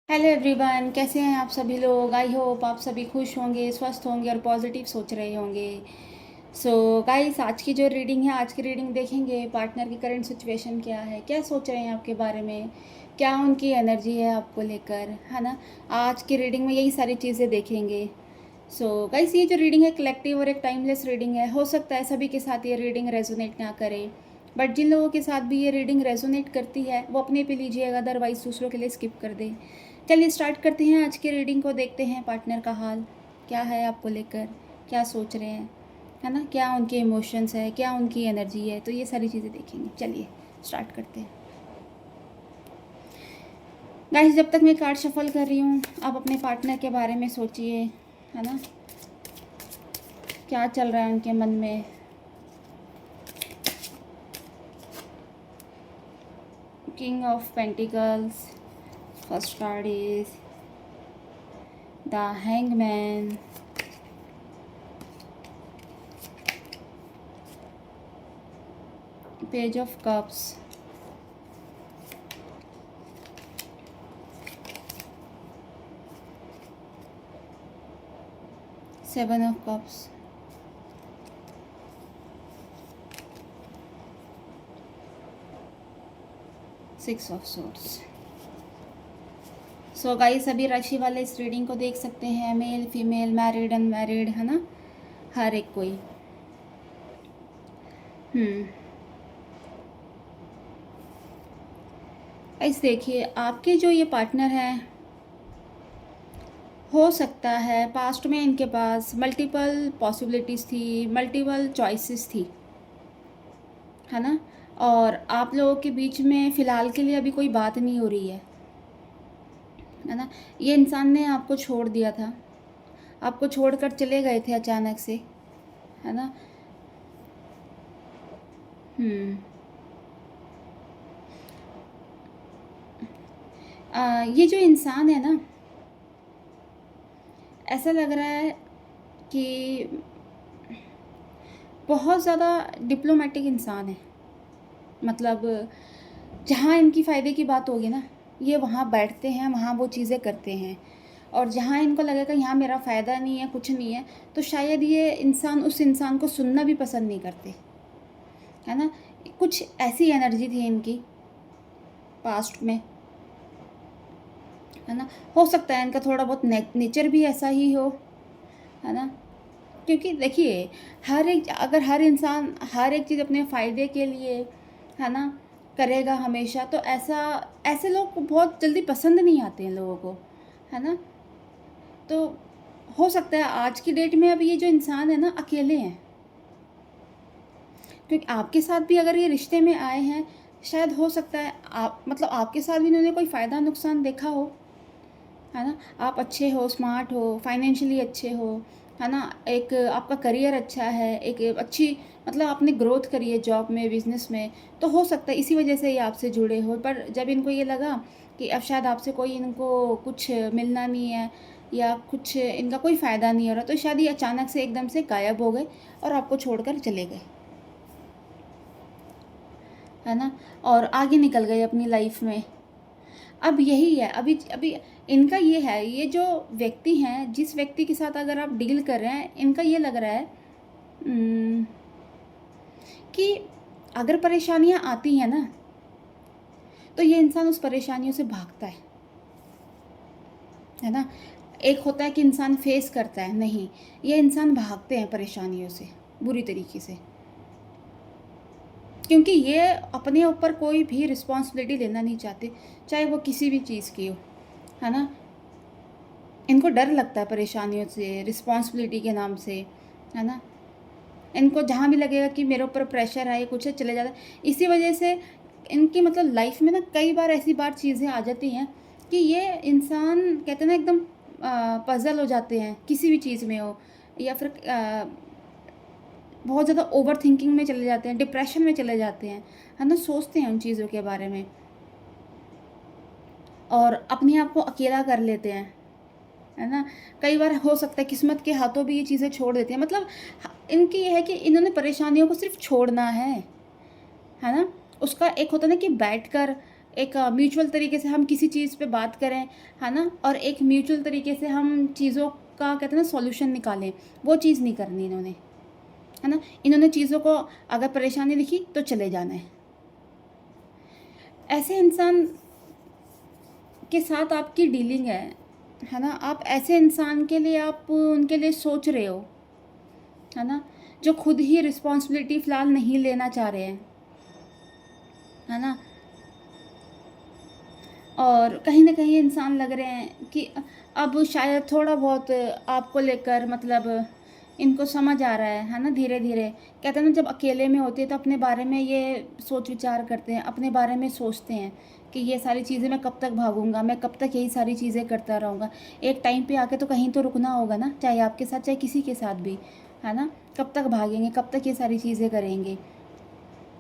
Hello everyone, कैसे हैं आप सभी लोग। आई होप आप सभी खुश होंगे, स्वस्थ होंगे और पॉजिटिव सोच रहे होंगे। सो गाइस, आज की जो रीडिंग है, आज की रीडिंग देखेंगे पार्टनर की करंट सिचुएशन क्या है, क्या सोच रहे हैं आपके बारे में, क्या उनकी एनर्जी है आपको लेकर, है ना। आज की रीडिंग में यही सारी चीज़ें देखेंगे। सो गाइस, ये जो रीडिंग है कलेक्टिव और एक टाइमलेस रीडिंग है। हो सकता है सभी के साथ ये रीडिंग रेजोनेट ना करे, बट जिन लोगों के साथ भी ये रीडिंग रेजोनेट करती है वो अपने पे लीजिएगा, अदरवाइज दूसरों के लिए स्किप कर दे। चलिए स्टार्ट करते हैं आज की रीडिंग को। देखते हैं पार्टनर का हाल क्या है आपको लेकर, क्या सोच रहे हैं, है ना, क्या उनके इमोशंस है, क्या उनकी एनर्जी है। तो ये सारी चीज़ें देखेंगे। चलिए स्टार्ट करते हैं। गाइस, जब तक मैं कार्ड शफल कर रही हूँ, आप अपने पार्टनर के बारे में सोचिए, है ना, क्या चल रहा है उनके मन में। King of pentacles, first card is the hangman, page of cups, seven of cups, six of swords. So guys, सभी राशि वाले इस रीडिंग को देख सकते हैं, मेल फीमेल, मैरिड अनमैरिड, है ना, हर एक कोई। गाइस देखिए, आपके जो ये पार्टनर हैं, हो सकता है पास्ट में इनके पास मल्टीपल पॉसिबिलिटीज़ थी, मल्टीपल चॉइसेस थी, है ना। और आप लोगों के बीच में फ़िलहाल के लिए अभी कोई बात नहीं हो रही है ना। ये इंसान ने आपको छोड़ दिया था, आपको छोड़कर चले गए थे अचानक से, है ना। ये जो इंसान है ना, ऐसा लग रहा है कि बहुत ज़्यादा डिप्लोमेटिक इंसान है। मतलब जहाँ इनकी फ़ायदे की बात होगी ना, ये वहाँ बैठते हैं, वहाँ वो चीज़ें करते हैं। और जहाँ इनको लगेगा यहाँ मेरा फ़ायदा नहीं है, कुछ नहीं है, तो शायद ये इंसान उस इंसान को सुनना भी पसंद नहीं करते, है ना। कुछ ऐसी एनर्जी थी इनकी पास्ट में, है ना। हो सकता है इनका थोड़ा बहुत नेचर भी ऐसा ही हो, है ना। क्योंकि देखिए, हर एक, अगर हर इंसान हर एक चीज़ अपने फ़ायदे के लिए, है ना, करेगा हमेशा, तो ऐसा ऐसे लोग बहुत जल्दी पसंद नहीं आते हैं लोगों को, है ना। तो हो सकता है आज की डेट में अब ये जो इंसान है ना, अकेले हैं। क्योंकि आपके साथ भी अगर ये रिश्ते में आए हैं, शायद हो सकता है आप, मतलब आपके साथ भी इन्होंने कोई फ़ायदा नुकसान देखा हो, है ना। आप अच्छे हो, स्मार्ट हो, फाइनेंशियली अच्छे हो, है ना, एक आपका करियर अच्छा है, एक अच्छी, मतलब आपने ग्रोथ करी है जॉब में, बिजनेस में। तो हो सकता है इसी वजह से ये आपसे जुड़े हो। पर जब इनको ये लगा कि अब शायद आपसे कोई, इनको कुछ मिलना नहीं है या कुछ इनका कोई फ़ायदा नहीं हो रहा, तो शायद ये अचानक से एकदम से गायब हो गए और आपको छोड़कर चले गए, है ना, और आगे निकल गए अपनी लाइफ में। अब यही है, अभी अभी इनका ये है, ये जो व्यक्ति हैं, जिस व्यक्ति के साथ अगर आप डील कर रहे हैं, इनका ये लग रहा है कि अगर परेशानियां आती हैं ना, तो ये इंसान उस परेशानियों से भागता है ना। एक होता है कि इंसान फेस करता है, नहीं, ये इंसान भागते हैं परेशानियों से बुरी तरीके से। क्योंकि ये अपने ऊपर कोई भी रिस्पॉन्सिबिलिटी लेना नहीं चाहते, चाहे वो किसी भी चीज़ की हो, है ना। इनको डर लगता है परेशानियों से, रिस्पॉन्सिबिलिटी के नाम से, है ना। इनको जहाँ भी लगेगा कि मेरे ऊपर प्रेशर है, कुछ है, चले जाता है। इसी वजह से इनकी, मतलब लाइफ में ना कई बार ऐसी बार चीज़ें आ जाती हैं कि ये इंसान, कहते हैं ना, एकदम पज़ल हो जाते हैं किसी भी चीज़ में हो, या फिर बहुत ज़्यादा ओवर थिंकिंग में चले जाते हैं, डिप्रेशन में चले जाते हैं, है ना, सोचते हैं उन चीज़ों के बारे में और अपने आप को अकेला कर लेते हैं, है ना। कई बार हो सकता है किस्मत के हाथों भी ये चीज़ें छोड़ देती हैं। मतलब इनकी ये है कि इन्होंने परेशानियों को सिर्फ छोड़ना है ना। उसका एक होता है ना कि बैठकर एक म्यूचुअल तरीके से हम किसी चीज़ पे बात करें, है ना, और एक म्यूचुअल तरीके से हम चीज़ों का कहते हैं ना सॉल्यूशन निकालें, वो चीज़ नहीं करनी इन्होंने, है ना। इन्होंने चीज़ों को अगर परेशानी दिखी तो चले जाना है। ऐसे इंसान के साथ आपकी डीलिंग है ना, आप ऐसे इंसान के लिए आप उनके लिए सोच रहे हो, है ना, जो खुद ही रिस्पॉन्सिबिलिटी फ़िलहाल नहीं लेना चाह रहे हैं, है ना। और कहीं न कहीं इंसान लग रहे हैं कि अब शायद थोड़ा बहुत आपको लेकर मतलब इनको समझ आ रहा है ना, धीरे-धीरे। कहते हैं ना जब अकेले में होते हैं तो अपने बारे में ये सोच विचार करते हैं, अपने बारे में सोचते हैं कि ये सारी चीज़ें मैं कब तक भागूँगा, मैं कब तक यही सारी चीज़ें करता रहूँगा। एक टाइम पे आके तो कहीं तो रुकना होगा ना, चाहे आपके साथ चाहे किसी के साथ भी, है ना। कब तक भागेंगे, कब तक ये सारी चीज़ें करेंगे।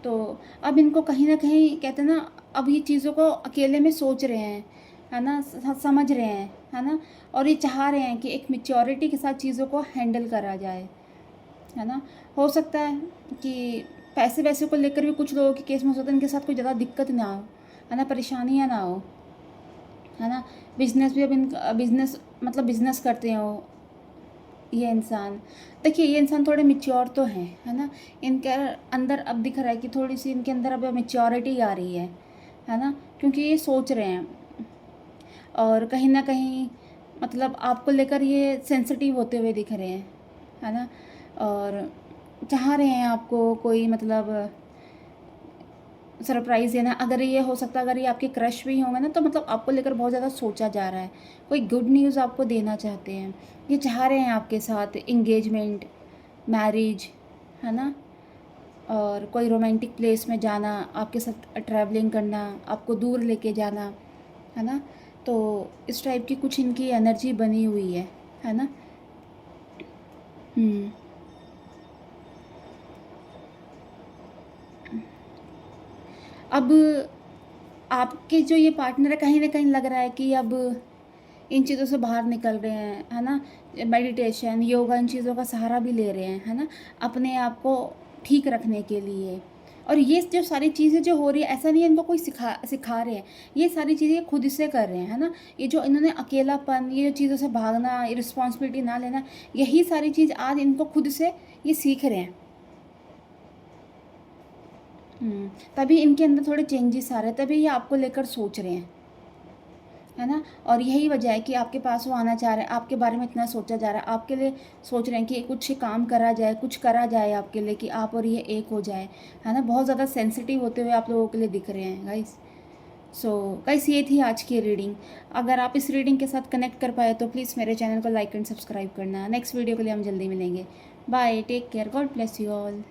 तो अब इनको कहीं न कहीं कहते हैं ना, अब ये चीज़ों को अकेले में सोच रहे हैं, है ना? समझ रहे हैं, है ना? और ये चाह रहे हैं कि एक मैच्योरिटी के साथ चीज़ों को हैंडल करा जाए, है ना? हो सकता है कि पैसे-वैसे को लेकर भी कुछ लोगों के केस में हो सकता है इनके साथ कोई ज़्यादा दिक्कत ना हो, है ना? परेशानियाँ ना हो, है ना? बिज़नेस भी अब बिज़नेस मतलब बिज़नेस करते हो ये इंसान। देखिए ये इंसान थोड़े मैच्योर तो हैं, है ना? इनके अंदर अब दिख रहा है कि थोड़ी-सी इनके अंदर अब मैच्योरिटी आ रही है ना? क्योंकि ये सोच रहे हैं और कहीं न कहीं मतलब आपको लेकर ये सेंसिटिव होते हुए दिख रहे हैं, है ना? और चाह रहे हैं आपको कोई मतलब सरप्राइज़ देना। अगर ये हो सकता है अगर ये आपके क्रश भी होंगे ना तो मतलब आपको लेकर बहुत ज़्यादा सोचा जा रहा है। कोई गुड न्यूज़ आपको देना चाहते हैं। ये चाह रहे हैं आपके साथ एंगेजमेंट, मैरिज, है ना? और कोई रोमांटिक प्लेस में जाना, आपके साथ ट्रैवलिंग करना, आपको दूर लेके जाना, है ना? तो इस टाइप की कुछ इनकी एनर्जी बनी हुई है ना? हुँ। अब आपके जो ये पार्टनर है कहीं न कहीं लग रहा है कि अब इन चीज़ों से बाहर निकल रहे हैं, है ना? मेडिटेशन, योगा इन चीज़ों का सहारा भी ले रहे हैं, है ना? अपने आप को ठीक रखने के लिए। और ये जो सारी चीज़ें जो हो रही है ऐसा नहीं है इनको कोई सिखा रहे हैं। ये सारी चीज़ें ये खुद से कर रहे हैं, है ना? ये जो इन्होंने अकेलापन, ये जो चीज़ों से भागना, ये रिस्पॉन्सिबिलिटी ना लेना, यही सारी चीज़ आज इनको खुद से ये सीख रहे हैं। तभी इनके अंदर थोड़े चेंजेस आ रहे हैं, तभी ये आपको लेकर सोच रहे हैं, है ना? और यही वजह है कि आपके पास वो आना चाह रहे हैं, आपके बारे में इतना सोचा जा रहा है, आपके लिए सोच रहे हैं कि कुछ काम करा जाए, कुछ करा जाए आपके लिए कि आप और ये एक हो जाए, है ना? बहुत ज़्यादा सेंसिटिव होते हुए आप लोगों के लिए दिख रहे हैं गाइस। सो गाइस ये थी आज की रीडिंग। अगर आप इस रीडिंग के साथ कनेक्ट कर पाए तो प्लीज़ मेरे चैनल को लाइक एंड सब्सक्राइब करना। नेक्स्ट वीडियो के लिए हम जल्दी मिलेंगे। Bye, take care, God bless you all.